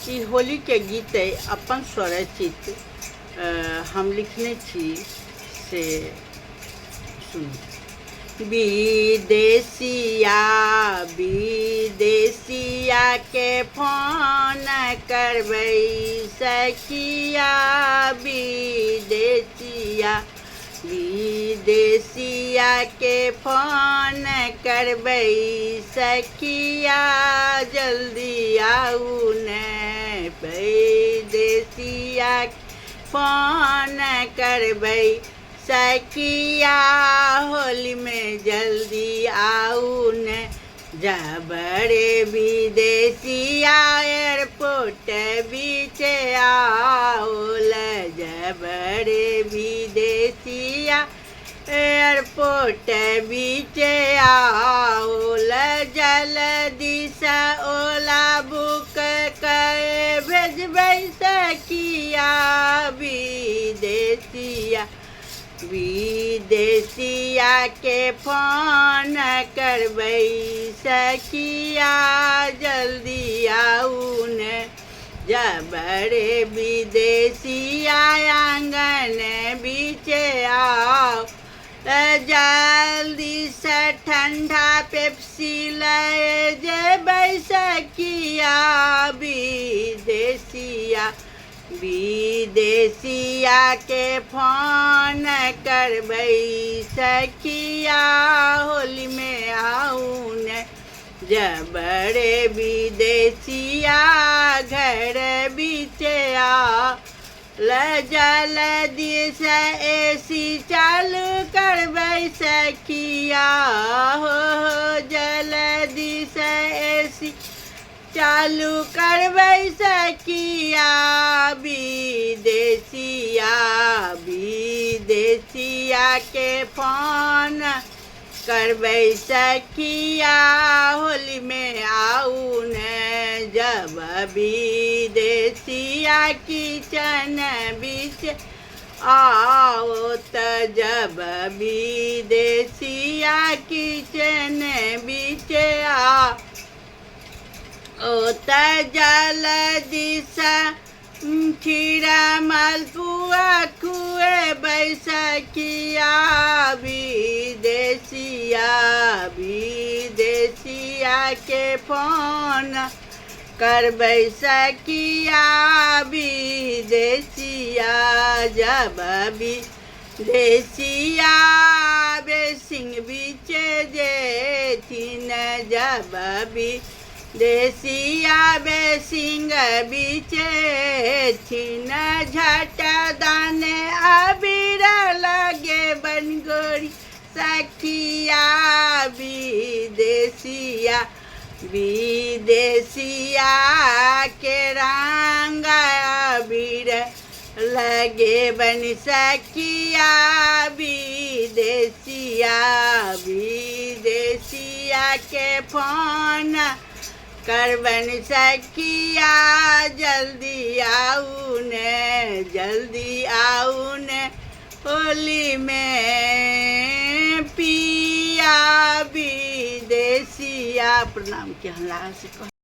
ई होली के गीत अपन स्वरचित हम लिखने छी से सुनी। विदेशिया विदेशिया के फोन करबै सखिया विदेशिया विदेशिया के फोन करबै सखिया जल्दी आऊ ने विदेशिया फोन करबै सखिया होली में जल्दी आऊ ने जबरे विदेशिया एयरपोर्ट बीच आओल जबरे विदेशिया एयरपोर्ट बीच आओल जल्दी से ओला बुक कर भेजबै सखिया विदेशिया विदेशिया के फोन करबै सखिया जल्दी आऊ ने जबरे विदेशिया आंगन बीच आओ जल्दी से ठंडा पेप्सी ले जेबै सखिया विदेशिया विदेशिया के फोन करबै सखिया होली में आऊ ने जबरे विदेशिया घर बीच आ जल्दी से एसी चालू करबै सखिया हो जल्दी से एसी चालू करबै सखिया विदेशिया विदेशिया के फोन करबै सखिया होली में आऊ ने जब विदेशिया किचन बीच आओ त जब विदेशिया किचन बीच आ ओ त जल्दी से खीरा मालपुआ खुएबै सखिया विदेशिया विदेशिया के फोन करबै सखिया विदेशिया जब विदेशिया बेसिंग बीच जेथिन जब विदेशिया बेसिंग बीच छिन झट दाने अबीर लगे बनगोरी सखिया विदेशिया विदेशिया के रंग अबीर लगे बन सखिया विदेशिया विदेशिया के फोन करबन सखिया जल्दी आऊ ने होली में पिया विदेशिया प्रणाम के हमरा से